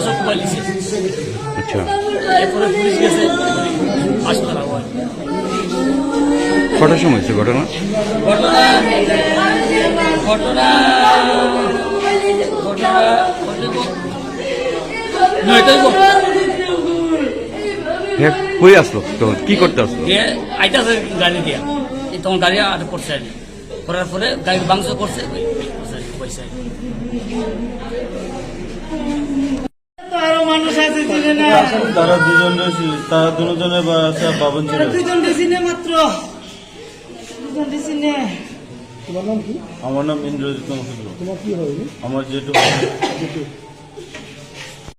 বছর মোবাইল দিচ্ছে। আচ্ছা, এরপরে পুলিশ গেছে, আসতে না হয়। কটার সময় হয়েছে ঘটনা? ঘটনা ঘটনা ঘটনা নয়টাই হ্যাঁ, কই আসলো তখন, কি করতে আসলো? আইতাছে গাড়ি দিয়া, তখন গাড়ি আটক করছে আর কি। করার পরে গাড়ি বাংশ করছে পয়সা। আরো মানুষ আছে চিনে না, তারা দুজনের বাবন ছিল। দুজন চিনে মাত্র, দুজন চিনে। আমার নাম ইন্দ্রজিৎ মহসিল। আমার যেটু